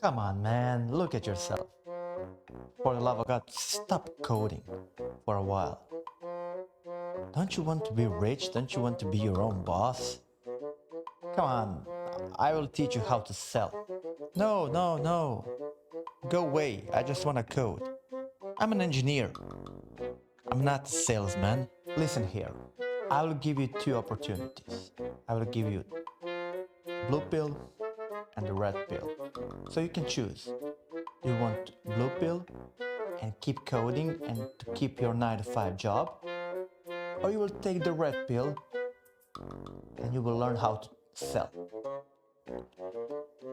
Come on, man, look at yourself. For the love of God, stop coding for a while. Don't you want to be rich? Don't you want to be your own boss? Come on, I will teach you how to sell. No, no, no. Go away, I just want to code. I'm an engineer. I'm not a salesman. Listen here, I will give you two opportunities. I will give you blue pill and the red pill. So you can choose. Do you want blue pill and keep coding and to keep your 9 to 5 job? Or you will take the red pill and you will learn how to sell.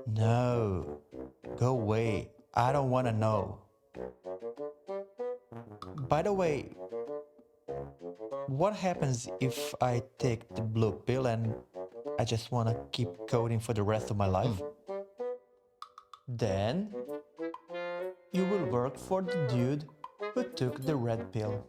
No, go away. I don't want to know. By the way, what happens if I take the blue pill and I just want to keep coding for the rest of my life? Then you will work for the dude who took the red pill.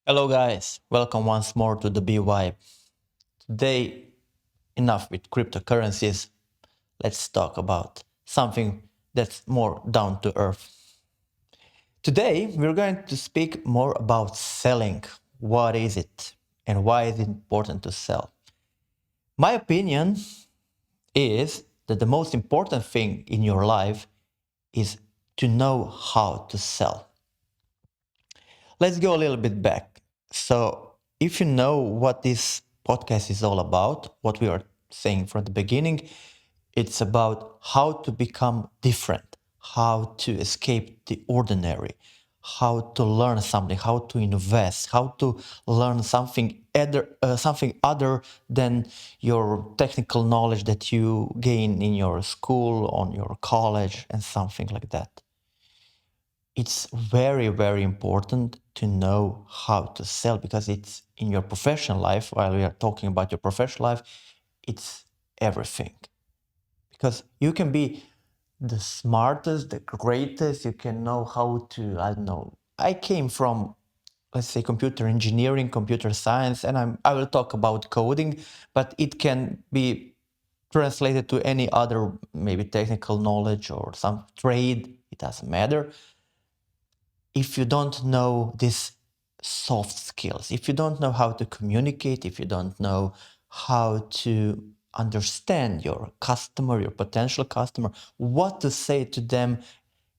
Hello guys, welcome once more to the BY. Today, enough with cryptocurrencies. Let's talk about something that's more down to earth. Today, we're going to speak more about selling. What is it and why is it important to sell? My opinion is that the most important thing in your life is to know how to sell. Let's go a little bit back. So, if you know what this podcast is all about, what we are saying from the beginning, it's about how to become different, how to escape the ordinary, how to learn something, how to invest, how to learn something other than your technical knowledge that you gain in your school, on your college, and something like that. It's very, very important to know how to sell because it's in your professional life. While we are talking about your professional life, it's everything. Because you can be the smartest, the greatest, you can know how to, I don't know. I came from, let's say, computer engineering, computer science, and I will talk about coding, but it can be translated to any other, maybe technical knowledge or some trade, it doesn't matter. If you don't know these soft skills, if you don't know how to communicate, if you don't know how to understand your customer, your potential customer, what to say to them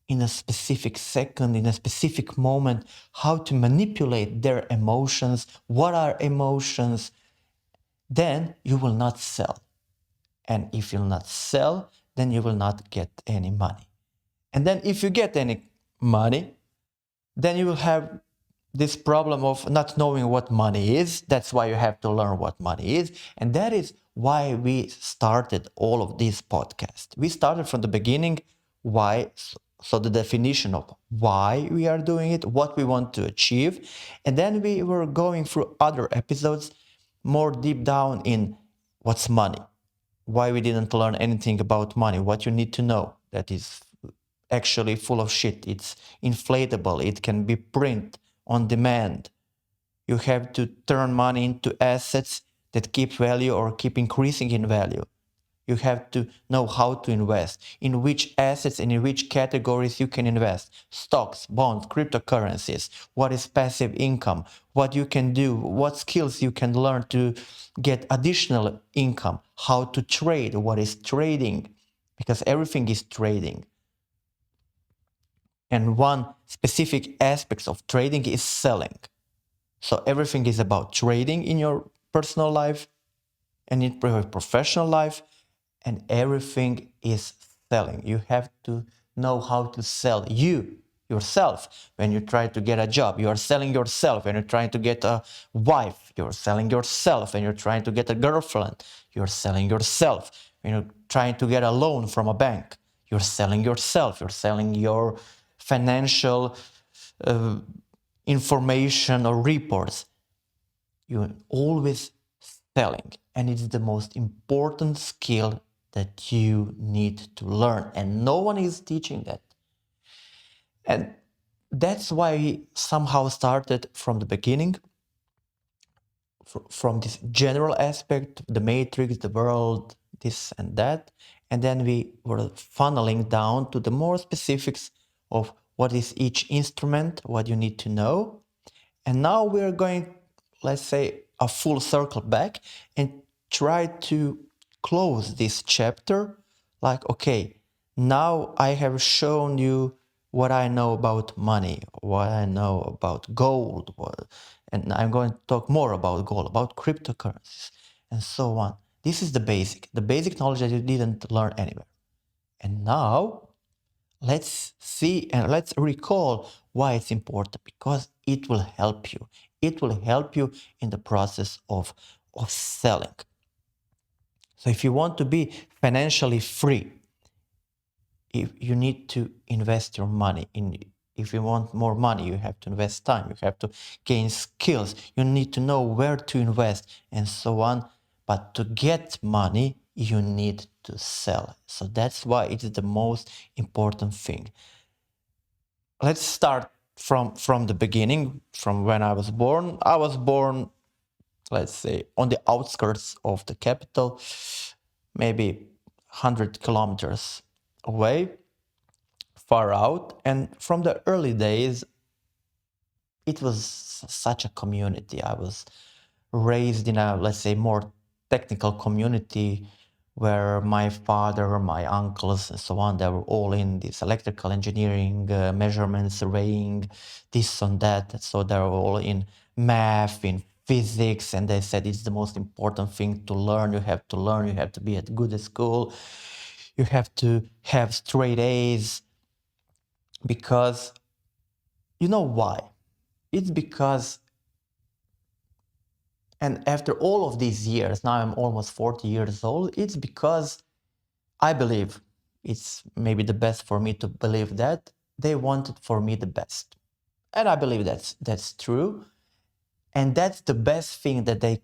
in a specific second, in a specific moment, how to manipulate their emotions, what are emotions, then you will not sell. And if you'll not sell, then you will not get any money. And then if you get any money, then you will have this problem of not knowing what money is. That's why you have to learn what money is. And that is why we started all of these podcasts. We started from the beginning, why, so the definition of why we are doing it, what we want to achieve. And then we were going through other episodes more deep down in what's money, why we didn't learn anything about money, what you need to know that is actually full of shit. It's inflatable. It can be print on demand. You have to turn money into assets that keep value or keep increasing in value. You have to know how to invest, in which assets and in which categories you can invest. Stocks, bonds, cryptocurrencies, what is passive income, what you can do, what skills you can learn to get additional income, how to trade, what is trading, because everything is trading. And one specific aspect of trading is selling. So everything is about trading in your personal life and in your professional life, and everything is selling. You have to know how to sell yourself. When you try to get a job, you are selling yourself. When you're trying to get a wife, you're selling yourself. When you're trying to get a girlfriend, you're selling yourself. When you're trying to get a loan from a bank, you're selling yourself. You're selling your financial information or reports. You're always selling, and it's the most important skill that you need to learn, and no one is teaching that. And that's why we somehow started from the beginning, from this general aspect, the matrix, the world, this and that. And then we were funneling down to the more specifics of what is each instrument, what you need to know. And now we're going, let's say, a full circle back and try to close this chapter. Like, okay, now I have shown you what I know about money, what I know about gold, and I'm going to talk more about gold, about cryptocurrencies, and so on. This is the basic knowledge that you didn't learn anywhere. And now let's see and let's recall why it's important, because it will help you. It will help you in the process of selling. So if you want to be financially free, if you need to invest your money in. If you want more money, you have to invest time, you have to gain skills, you need to know where to invest, and so on. But to get money, you need to sell. So that's why it is the most important thing. Let's start from the beginning, from when I was born. I was born, let's say, on the outskirts of the capital, maybe 100 kilometers away, far out. And from the early days, it was such a community. I was raised in a, let's say, more technical community where my father, my uncles, and so on, they were all in this electrical engineering, measurement, surveying, this and that. So they were all in math, in physics, and they said it's the most important thing to learn. You have to learn, you have to be good at school, you have to have straight A's, because you know why? It's because, and after all of these years, now I'm almost 40 years old, it's because I believe it's maybe the best for me to believe that they wanted for me the best. And I believe that's true. And that's the best thing that they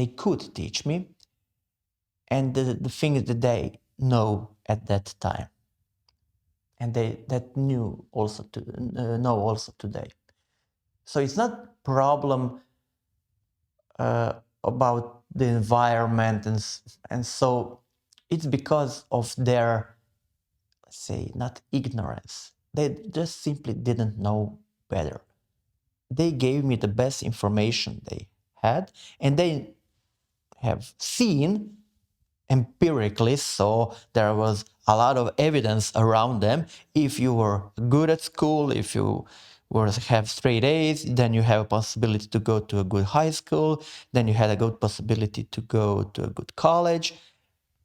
could teach me. And the things that they know at that time. And they that knew also to know also today. So it's not problem about the environment, and so it's because of their, let's say, not ignorance. They just simply didn't know better. They gave me the best information they had, and they have seen empirically, so there was a lot of evidence around them. If you were good at school, if you have straight A's, then you have a possibility to go to a good high school, then you had a good possibility to go to a good college,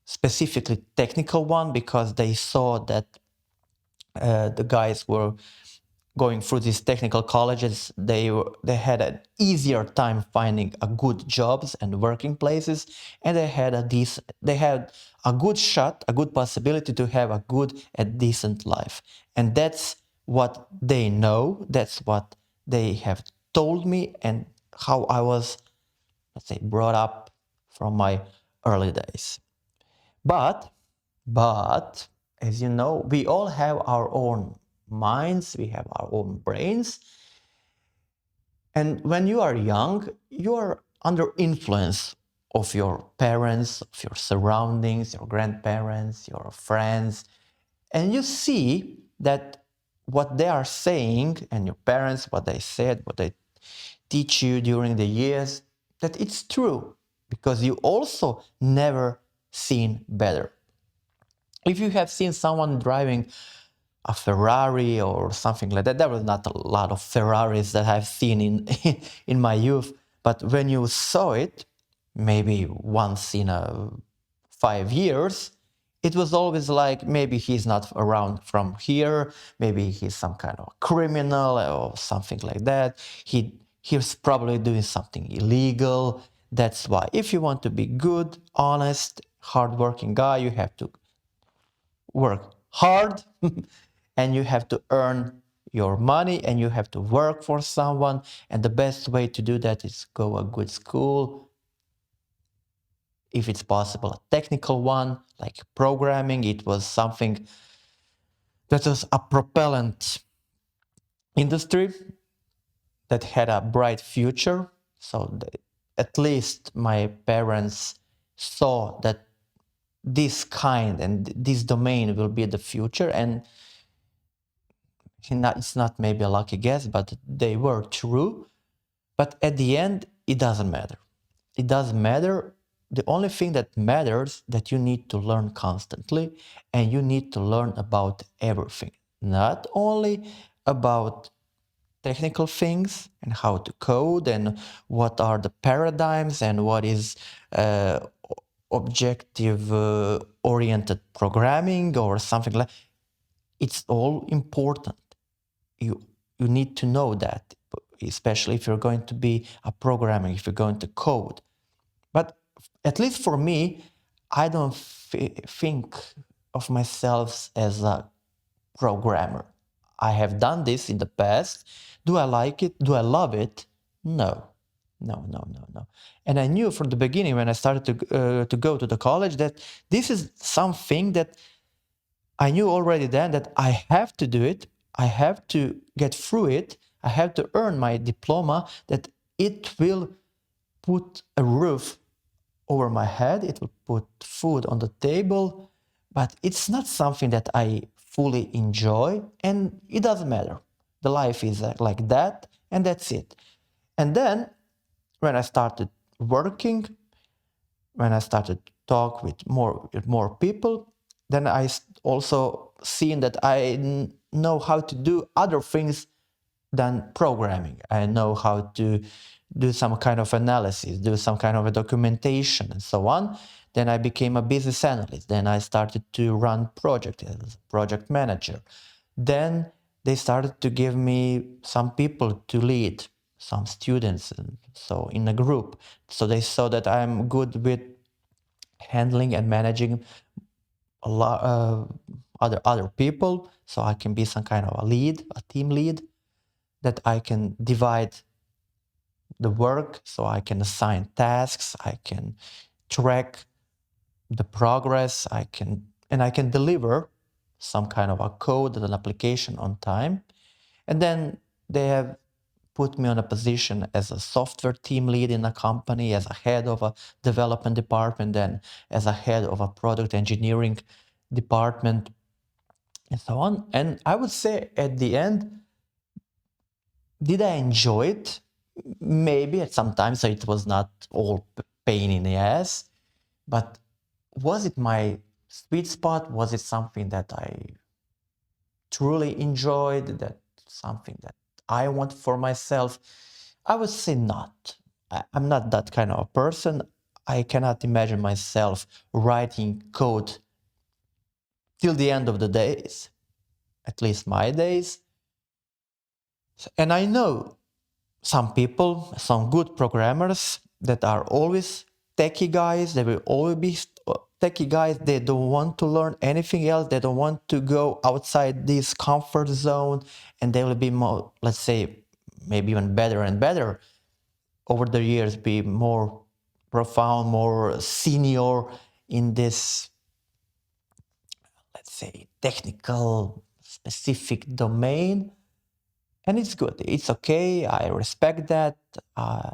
specifically technical one, because they saw that the guys were going through these technical colleges, they had an easier time finding a good jobs and working places, and they had a good shot, a good possibility to have a good and decent life. And that's what they know, that's what they have told me, and how I was, let's say, brought up from my early days. But as you know, we all have our own minds, we have our own brains. And when you are young, you are under influence of your parents, of your surroundings, your grandparents, your friends. And you see that what they are saying, and your parents, what they said, what they teach you during the years, that it's true, because you also never seen better. If you have seen someone driving a Ferrari or something like that, there was not a lot of Ferraris that I've seen in my youth, but when you saw it, maybe once in 5 years, it was always like, maybe he's not around from here, maybe he's some kind of criminal or something like that. He's probably doing something illegal. That's why, if you want to be good, honest, hardworking guy, you have to work hard and you have to earn your money, and you have to work for someone, and the best way to do that is go a good school, if it's possible a technical one like programming. It was something That was a propellant industry that had a bright future. So at least my parents saw that this kind and this domain will be the future. And it's not maybe a lucky guess, but they were true. But at the end, it doesn't matter. It doesn't matter. The only thing that matters that you need to learn constantly, and you need to learn about everything, not only about technical things and how to code and what are the paradigms and what is objective oriented programming or something like. It's all important. You need to know that, especially if you're going to be a programmer, if you're going to code. But at least for me, I don't think of myself as a programmer. I have done this in the past. Do I like it? Do I love it? No. No. And I knew from the beginning when I started to go to the college that this is something that I knew already then that I have to do it. I have to get through it. I have to earn my diploma, that it will put a roof over my head. It will put food on the table, but it's not something that I fully enjoy, and it doesn't matter. The life is like that, and that's it. And then when I started working, when I started to talk with more people, then I also seen that I know how to do other things than programming. I know how to do some kind of analysis, do some kind of a documentation and so on. Then I became a business analyst. Then I started to run projects as a project manager. Then they started to give me some people to lead, some students, and so in a group. So they saw that I'm good with handling and managing a lot other people. So I can be some kind of a lead, a team lead, that I can divide the work, so I can assign tasks, I can track the progress, I can deliver some kind of a code and an application on time. And then they have put me on a position as a software team lead in a company, as a head of a development department, then as a head of a product engineering department, and so on. And I would say at the end, did I enjoy it? Maybe at some time, so it was not all pain in the ass. But was it my sweet spot? Was it something that I truly enjoyed? That something that I want for myself? I would say not. I'm not that kind of a person. I cannot imagine myself writing code till the end of the days, at least my days. And I know some people, some good programmers that are always techie guys. They will always be techie guys. They don't want to learn anything else. They don't want to go outside this comfort zone, and they will be more, let's say, maybe even better and better over the years, be more profound, more senior in this, let's say, technical specific domain. And it's good. It's okay. I respect that. I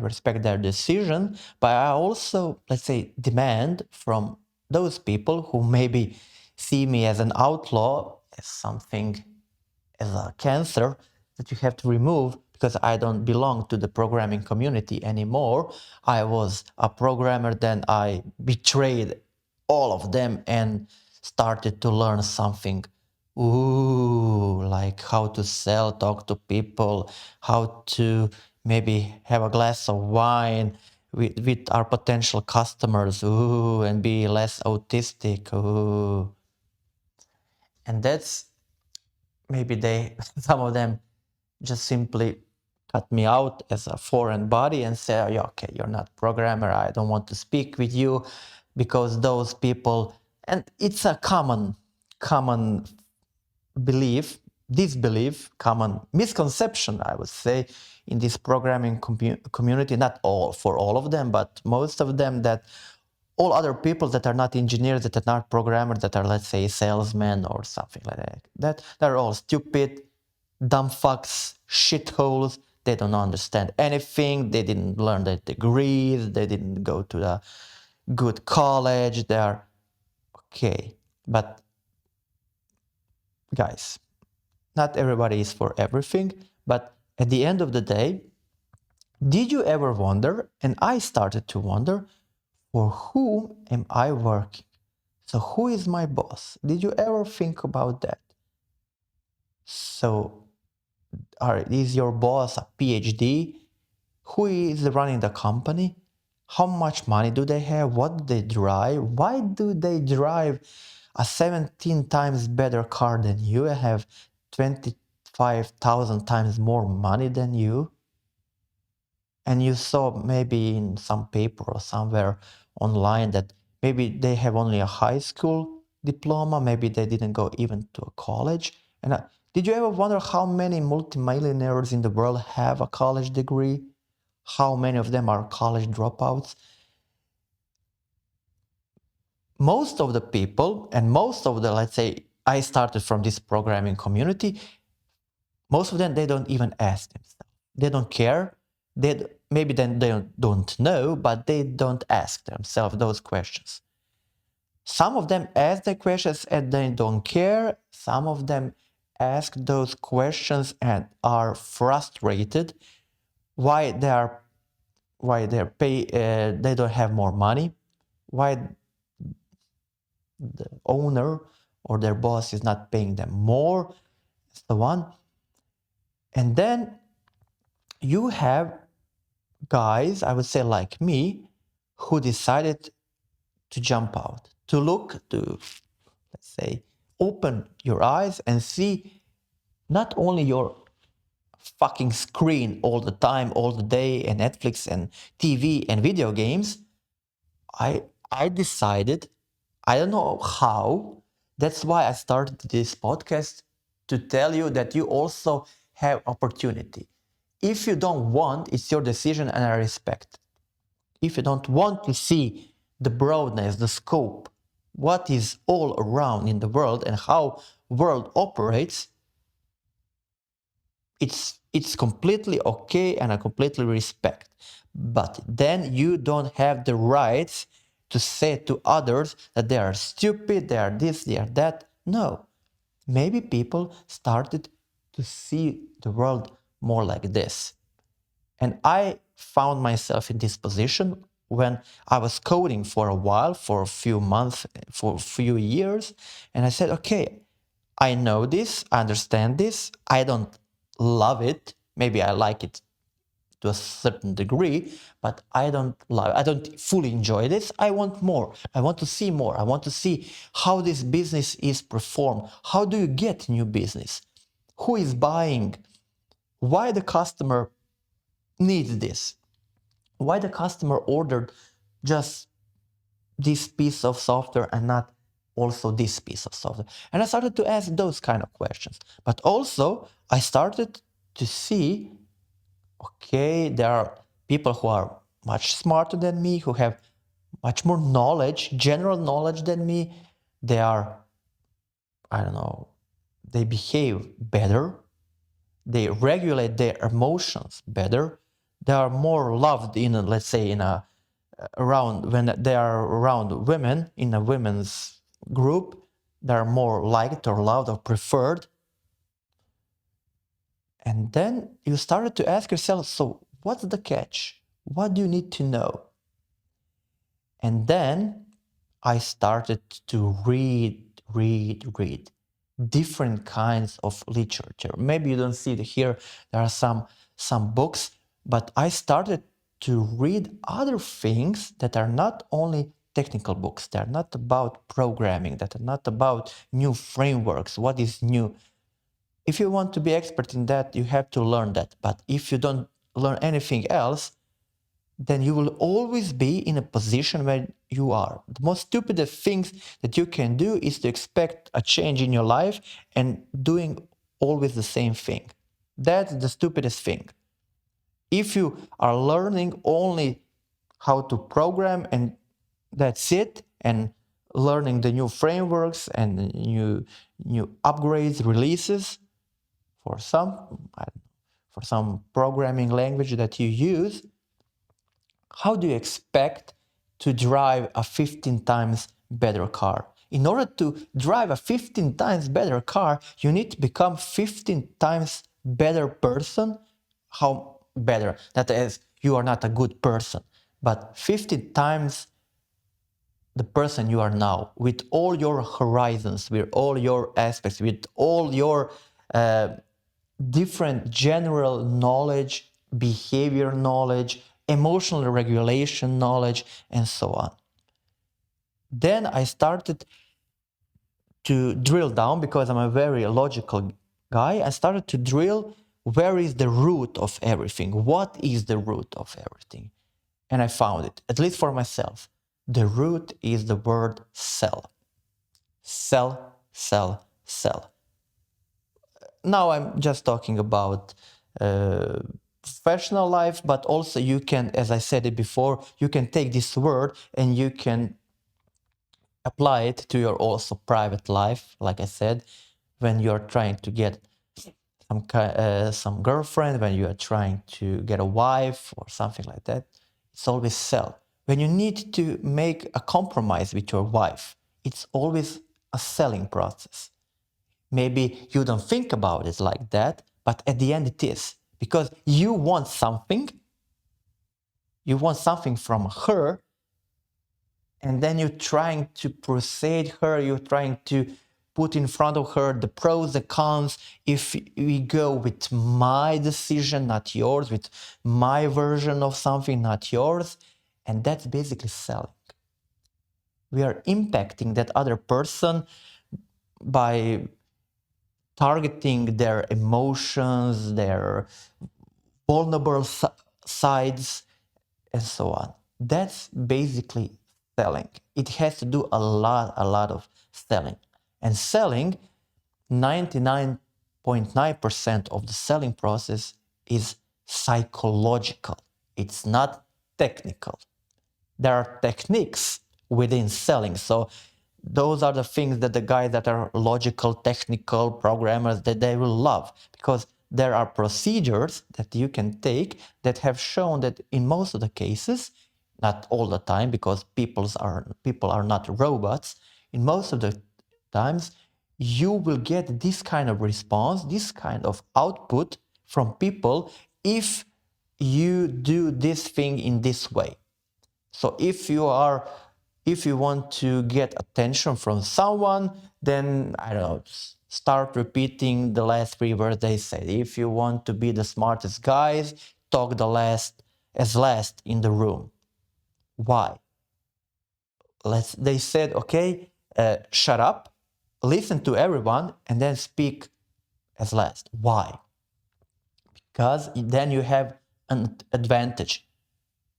respect their decision. But I also, let's say, demand from those people who maybe see me as an outlaw, as something, as a cancer that you have to remove, because I don't belong to the programming community anymore. I was a programmer, then I betrayed all of them and started to learn something. Ooh, like how to sell, talk to people, how to maybe have a glass of wine with our potential customers, ooh, and be less autistic, ooh. And that's maybe some of them just simply cut me out as a foreign body and say, oh, yeah, okay, you're not programmer, I don't want to speak with you, because those people, and it's a common belief, disbelief, common misconception, I would say, in this programming community, not all, for all of them, but most of them, that all other people that are not engineers, that are not programmers, that are, let's say, salesmen or something like that, they're all stupid, dumb fucks, shitholes. They don't understand anything. They didn't learn their degrees. They didn't go to the good college. They're okay. But guys, not everybody is for everything. But at the end of the day, did you ever wonder, and I started to wonder, for whom am I working? So who is my boss? Did you ever think about that? So is your boss a PhD? Who is running the company? How much money do they have? What do they drive? Why do they drive a 17 times better car than you and have 25,000 times more money than you? And you saw maybe in some paper or somewhere online that maybe they have only a high school diploma, maybe they didn't go even to a college. And did you ever wonder how many multimillionaires in the world have a college degree? How many of them are college dropouts? Most of the people and most of the, let's say, I started from this programming community, most of them, they don't even ask themselves. They don't care. Maybe then they don't know, but they don't ask themselves those questions. Some of them ask the questions and they don't care. Some of them ask those questions and are frustrated why they don't have more money, why the owner or their boss is not paying them more, so on. And then you have guys, I would say like me, who decided to jump out, to look, to, let's say, open your eyes and see not only your fucking screen all the time, all the day, and Netflix and TV and video games. I decided, I don't know how, that's why I started this podcast, to tell you that you also have opportunity. If you don't want, it's your decision and I respect. If you don't want to see the broadness, the scope, what is all around in the world and how world operates, it's completely okay and I completely respect. But then you don't have the rights to say to others that they are stupid, they are this, they are that. No. Maybe people started to see the world more like this. And I found myself in this position when I was coding for a while, for a few months, for a few years. And I said, okay, I know this, I understand this, I don't love it. Maybe I like it to a certain degree, but I don't fully enjoy this. I want more. I want to see more. I want to see how this business is performed. How do you get new business? Who is buying? Why the customer needs this? Why the customer ordered just this piece of software and not also this piece of software? And I started to ask those kind of questions. But also I started to see, okay, there are people who are much smarter than me, who have much more knowledge, general knowledge than me. They are, I don't know, they behave better. They regulate their emotions better. They are more loved in, let's say, in a around when they are around women in a women's group. They are more liked or loved or preferred. And then you started to ask yourself, so what's the catch? What do you need to know? And then I started to read different kinds of literature. Maybe you don't see it here. There are some books, but I started to read other things that are not only technical books. They're not about programming, that are not about new frameworks, what is new. If you want to be expert in that, you have to learn that. But if you don't learn anything else, then you will always be in a position where you are. The most stupidest things that you can do is to expect a change in your life and doing always the same thing. That's the stupidest thing. If you are learning only how to program and That's it. And learning the new frameworks and new upgrades, releases for some programming language that you use. How do you expect to drive a 15 times better car? In order to drive a 15 times better car, you need to become 15 times better person. How better? That is, you are not a good person, but 15 times the person you are now, with all your horizons, with all your aspects, with all your different general knowledge, behavior knowledge, emotional regulation knowledge, and so on. Then I started to drill down, because I'm a very logical guy. I started to drill, where is the root of everything? What is the root of everything? And I found it, at least for myself. The root is the word sell. Sell, sell, sell. Now I'm just talking about professional life, but also you can, as I said it before, you can take this word and you can apply it to your also private life. Like I said, when you're trying to get some girlfriend, when you are trying to get a wife or something like that, it's always sell. When you need to make a compromise with your wife, it's always a selling process. Maybe you don't think about it like that, but at the end it is. Because you want something from her, and then you're trying to persuade her, you're trying to put in front of her the pros, the cons. If we go with my decision, not yours, with my version of something, not yours, and that's basically selling. We are impacting that other person by targeting their emotions, their vulnerable sides, and so on. That's basically selling. It has to do a lot of selling. And selling, 99.9% of the selling process is psychological. It's not technical. There are techniques within selling. So those are the things that the guys that are logical, technical programmers, that they will love, because there are procedures that you can take that have shown that in most of the cases, not all the time, because people are not robots, in most of the times you will get this kind of response, this kind of output from people if you do this thing in this way. So if you want to get attention from someone, then I don't know, start repeating the last 3 words they said. If you want to be the smartest guys, talk last in the room. Why? They said, okay, shut up, listen to everyone, and then speak as last. Why? Because then you have an advantage.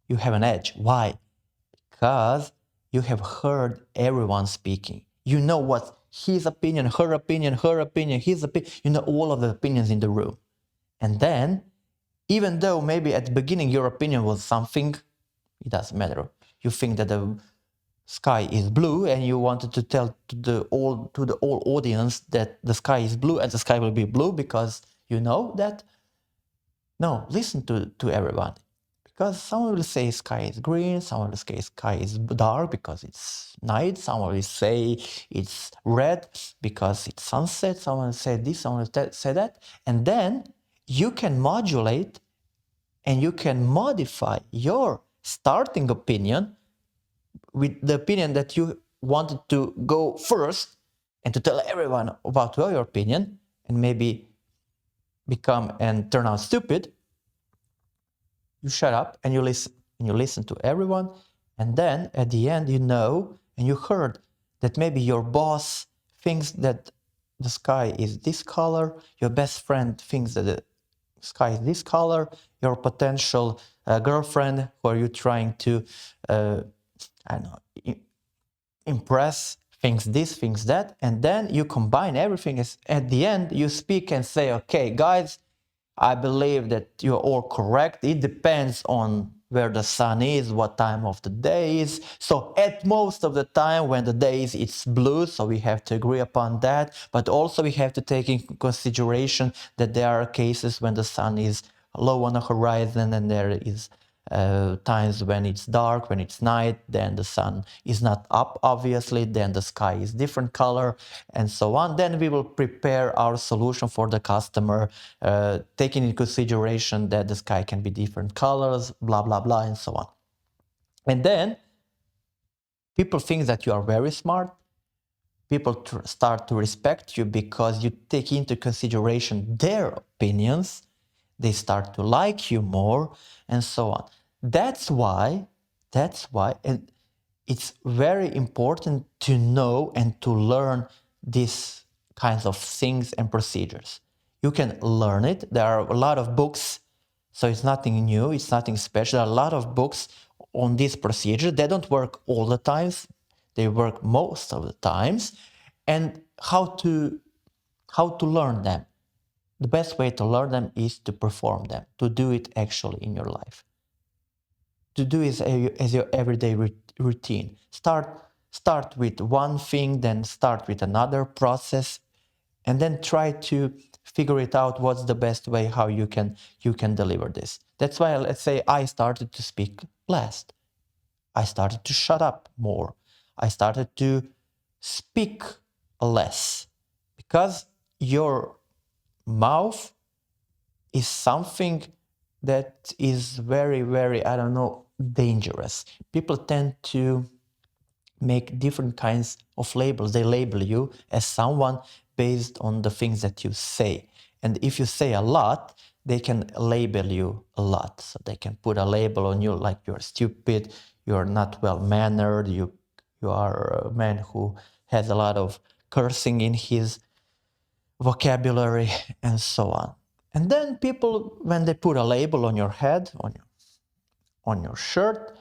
You have an edge. Why? Because you have heard everyone speaking. You know what his opinion, her opinion, his opinion, you know all of the opinions in the room. And then, even though maybe at the beginning your opinion was something, it doesn't matter. You think that the sky is blue and you wanted to tell to the whole audience that the sky is blue and the sky will be blue because you know that. No, listen to everyone. Because someone will say sky is green, someone will say sky is dark because it's night, someone will say it's red because it's sunset, someone will say this, someone will say that. And then you can modulate and you can modify your starting opinion with the opinion that you wanted to go first and to tell everyone about your opinion and maybe become and turn out stupid. You shut up and you listen to everyone, and then at the end you know and you heard that maybe your boss thinks that the sky is this color, your best friend thinks that the sky is this color, your potential girlfriend who are you trying to I don't know, impress thinks this, thinks that, and then you combine everything. At the end you speak and say, okay guys, I believe that you're all correct. It depends on where the sun is, what time of the day is. So at most of the time when the day is, it's blue, so we have to agree upon that. But also we have to take in consideration that there are cases when the sun is low on the horizon and there is times when it's dark, when it's night, then the sun is not up, obviously, then the sky is different color, and so on. Then we will prepare our solution for the customer, taking into consideration that the sky can be different colors, blah, blah, blah, and so on. And then people think that you are very smart. People start to respect you because you take into consideration their opinions. They start to like you more, and so on. That's why, and it's very important to know and to learn these kinds of things and procedures. You can learn it. There are a lot of books, so it's nothing new, it's nothing special. There are a lot of books on this procedure. They don't work all the times, they work most of the times. And how to learn them? The best way to learn them is to perform them, to do it actually in your life, to do it as your everyday routine. Start with one thing, then start with another process, and then try to figure it out what's the best way how you can deliver this. That's why, let's say, I started to speak last. I started to shut up more. I started to speak less, because your mouth is something that is very, very, I don't know, dangerous. People tend to make different kinds of labels. They label you as someone based on the things that you say. And if you say a lot, they can label you a lot. So they can put a label on you like you're stupid, you're not well-mannered, you are a man who has a lot of cursing in his vocabulary, and so on. And then people, when they put a label on your head, on your shirt,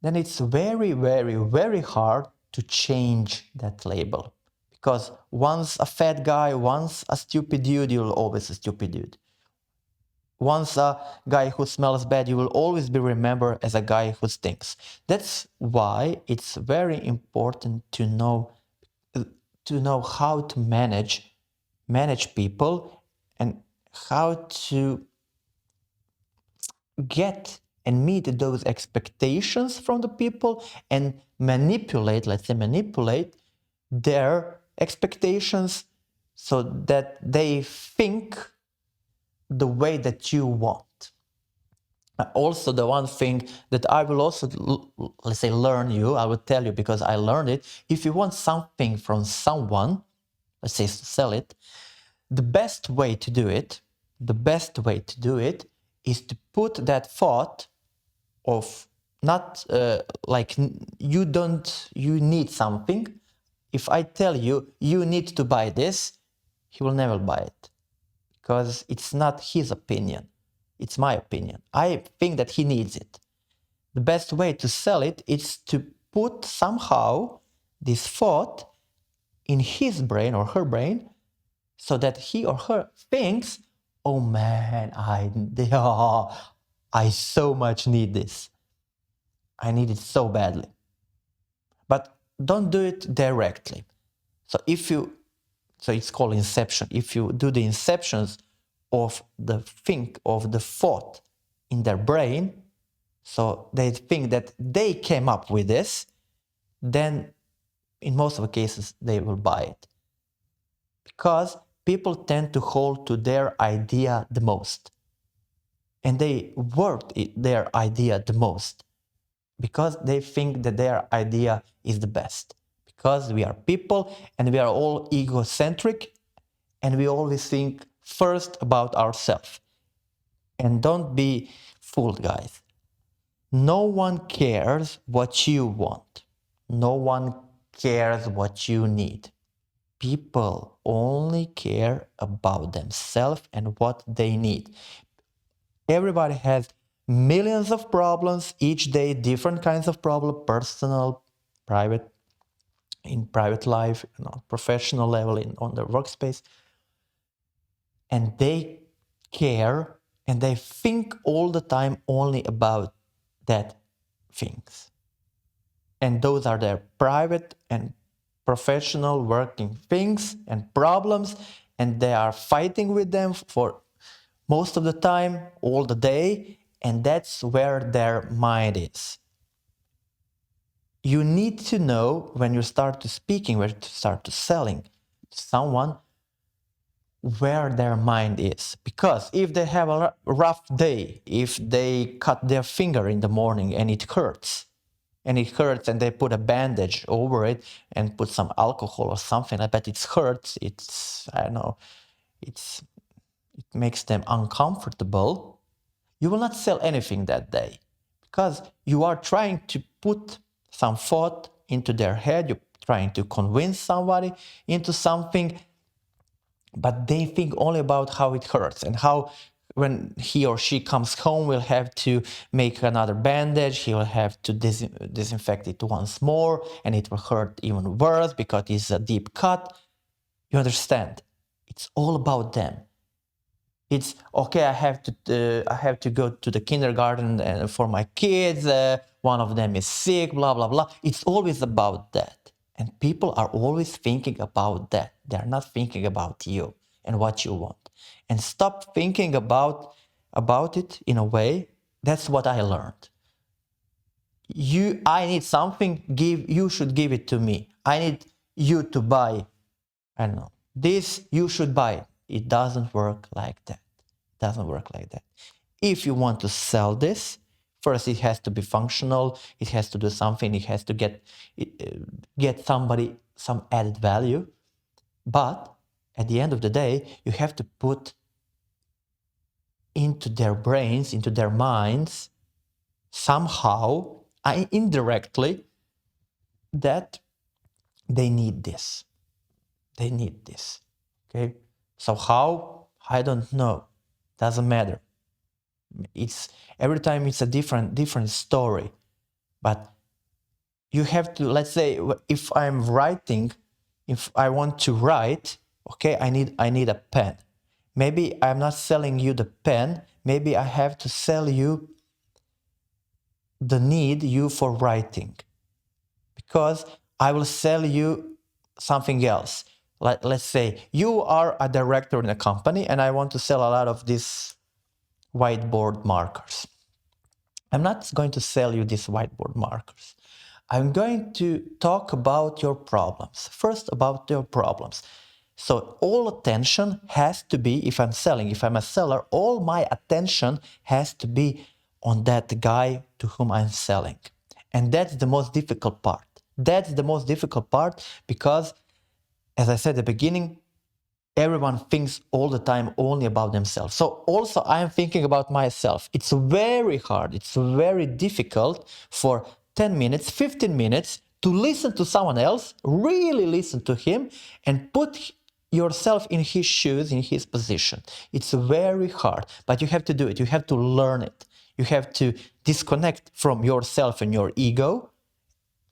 then it's very, very, very hard to change that label. Because once a fat guy, once a stupid dude, you'll always a stupid dude. Once a guy who smells bad, you will always be remembered as a guy who stinks. That's why it's very important to know how to manage people, and how to get and meet those expectations from the people, and manipulate their expectations so that they think the way that you want. Also, the one thing that I will also, let's say, learn you, I will tell you because I learned it. If you want something from someone, let's say to sell it, the best way to do it is to put that thought of not like you need something. If I tell you you need to buy this, he will never buy it, because it's not his opinion, it's my opinion. I think that he needs it. The best way to sell it is to put somehow this thought in his brain or her brain, so that he or her thinks, oh man, I so much need this. I need it so badly. But don't do it directly. So it's called inception. If you do the inceptions of the thought in their brain, so they think that they came up with this, then in most of the cases they will buy it. Because people tend to hold to their idea the most, and they work their idea the most, because they think that their idea is the best. Because we are people and we are all egocentric, and we always think first about ourselves. And don't be fooled, guys. No one cares what you want. No one cares what you need. People only care about themselves and what they need. Everybody has millions of problems each day, different kinds of problems, personal, private, in private life, professional level, on their workspace. And they care and they think all the time only about that things. And those are their private and professional working things and problems, and they are fighting with them for most of the time, all the day, and that's where their mind is. You need to know when you start to speaking, when you start to selling to someone, where their mind is. Because if they have a rough day, if they cut their finger in the morning and it hurts, and they put a bandage over it and put some alcohol or something, I bet it hurts, I don't know, it makes them uncomfortable, you will not sell anything that day, because you are trying to put some thought into their head, you're trying to convince somebody into something, but they think only about how it hurts and how when he or she comes home will have to make another bandage, he will have to disinfect it once more, and it will hurt even worse because it's a deep cut. You understand? It's all about them. It's okay, I have to go to the kindergarten for my kids, one of them is sick, blah blah blah. It's always about that, and people are always thinking about that. They're not thinking about you and what you want. And stop thinking about it in a way. That's what I learned. I need something, you should give it to me. I need you to buy, I don't know, this, you should buy it. It doesn't work like that. Doesn't work like that. If you want to sell this, first it has to be functional, it has to do something, it has to get somebody some added value. But at the end of the day, you have to put into their brains, into their minds, somehow, indirectly, that they need this. They need this. Okay? So how? I don't know. Doesn't matter. It's every time it's a different story. But you have to, let's say, if I'm writing, if I want to write, okay, I need a pen. Maybe I'm not selling you the pen. Maybe I have to sell you the need you for writing, because I will sell you something else. Let's say you are a director in a company and I want to sell a lot of these whiteboard markers. I'm not going to sell you these whiteboard markers. I'm going to talk about your problems. First, about your problems. So all attention has to be, if I'm selling, if I'm a seller, all my attention has to be on that guy to whom I'm selling. And that's the most difficult part. That's the most difficult part because, as I said at the beginning, everyone thinks all the time only about themselves. So also I'm thinking about myself. It's very hard, it's very difficult for 10 minutes, 15 minutes to listen to someone else, really listen to him and put yourself in his shoes, in his position. It's very hard, but you have to do it. You have to learn it. You have to disconnect from yourself and your ego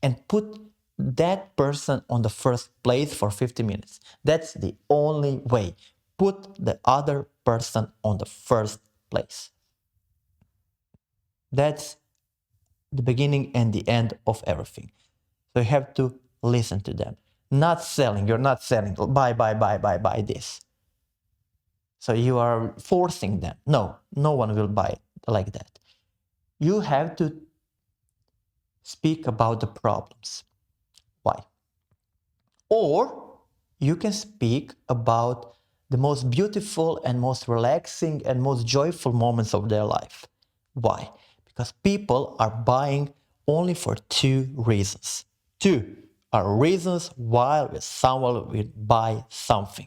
and put that person on the first place for 50 minutes. That's the only way. Put the other person on the first place. That's the beginning and the end of everything. So you have to listen to them. Not selling. You're not selling. Buy this. So you are forcing them. No one will buy it like that. You have to speak about the problems. Why? Or you can speak about the most beautiful and most relaxing and most joyful moments of their life. Why? Because people are buying only for two reasons. Two are reasons why someone will buy something.